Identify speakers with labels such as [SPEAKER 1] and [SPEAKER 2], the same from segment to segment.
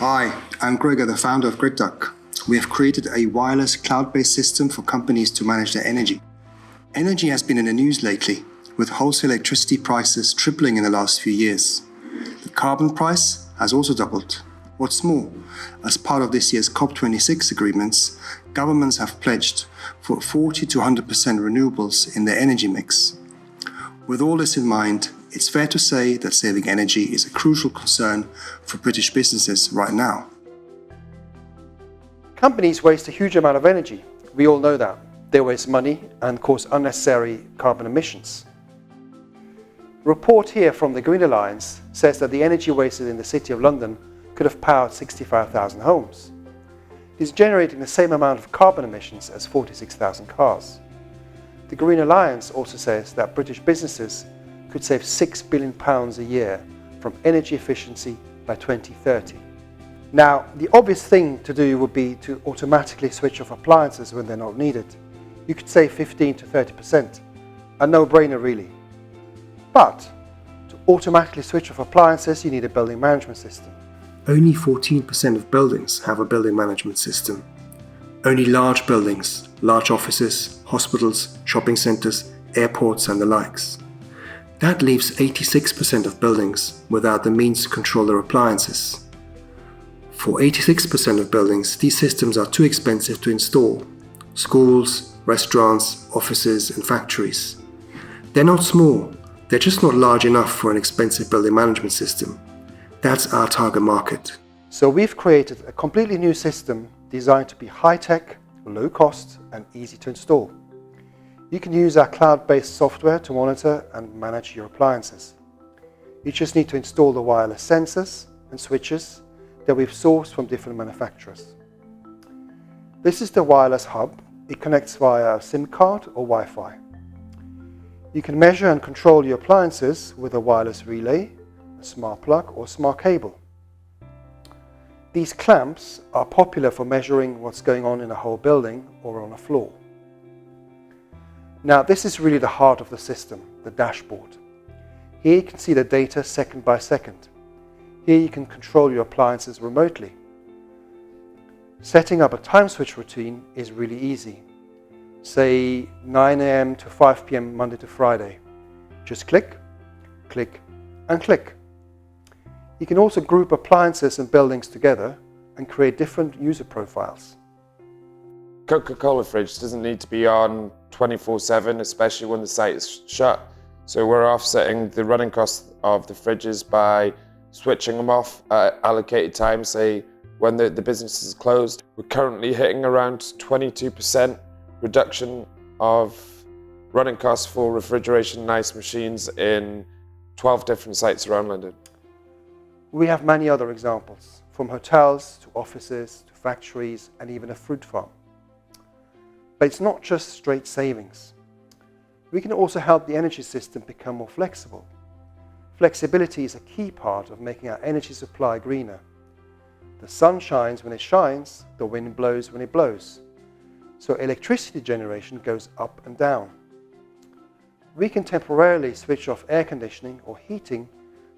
[SPEAKER 1] Hi, I'm Gregor, the founder of GridDuck. We have created a wireless cloud-based system for companies to manage their energy. Energy has been in the news lately, with wholesale electricity prices tripling in the last few years. The carbon price has also doubled. What's more, as part of this year's COP26 agreements, governments have pledged for 40 to 100% renewables in their energy mix. With all this in mind, it's fair to say that saving energy is a crucial concern for British businesses right now.
[SPEAKER 2] Companies waste a huge amount of energy. We all know that. They waste money and cause unnecessary carbon emissions. A report here from the Green Alliance says that the energy wasted in the City of London could have powered 65,000 homes. It is generating the same amount of carbon emissions as 46,000 cars. The Green Alliance also says that British businesses could save £6 billion a year from energy efficiency by 2030. Now, the obvious thing to do would be to automatically switch off appliances when they're not needed. You could save 15 to 30%, a no-brainer really. But to automatically switch off appliances, you need a building management system.
[SPEAKER 1] Only 14% of buildings have a building management system. Only large buildings, large offices, hospitals, shopping centres, airports and the likes. That leaves 86% of buildings without the means to control their appliances. For 86% of buildings, these systems are too expensive to install. Schools, restaurants, offices and factories. They're not small, they're just not large enough for an expensive building management system. That's our target market.
[SPEAKER 2] So we've created a completely new system designed to be high-tech, low cost and easy to install. You can use our cloud-based software to monitor and manage your appliances. You just need to install the wireless sensors and switches that we've sourced from different manufacturers. This is the wireless hub. It connects via a SIM card or Wi-Fi. You can measure and control your appliances with a wireless relay, a smart plug or smart cable. These clamps are popular for measuring what's going on in a whole building or on a floor. Now, this is really the heart of the system, the dashboard. Here you can see the data second by second. Here you can control your appliances remotely. Setting up a time switch routine is really easy. Say 9 AM to 5 PM Monday to Friday. Just click, click and click. You can also group appliances and buildings together and create different user profiles.
[SPEAKER 3] Coca-Cola fridge doesn't need to be on 24/7, especially when the site is shut. So we're offsetting the running costs of the fridges by switching them off at allocated times, say when the business is closed. We're currently hitting around 22% reduction of running costs for refrigeration and ice machines in 12 different sites around London.
[SPEAKER 2] We have many other examples, from hotels to offices to factories and even a fruit farm. But it's not just straight savings. We can also help the energy system become more flexible. Flexibility is a key part of making our energy supply greener. The sun shines when it shines, the wind blows when it blows. So electricity generation goes up and down. We can temporarily switch off air conditioning or heating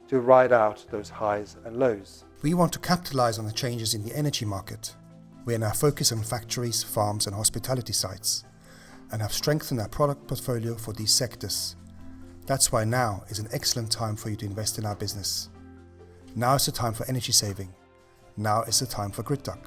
[SPEAKER 2] to ride out those highs and lows.
[SPEAKER 1] We want to capitalize on the changes in the energy market. We are now focused on factories, farms and hospitality sites and have strengthened our product portfolio for these sectors. That's why now is an excellent time for you to invest in our business. Now is the time for energy saving. Now is the time for GridDuck.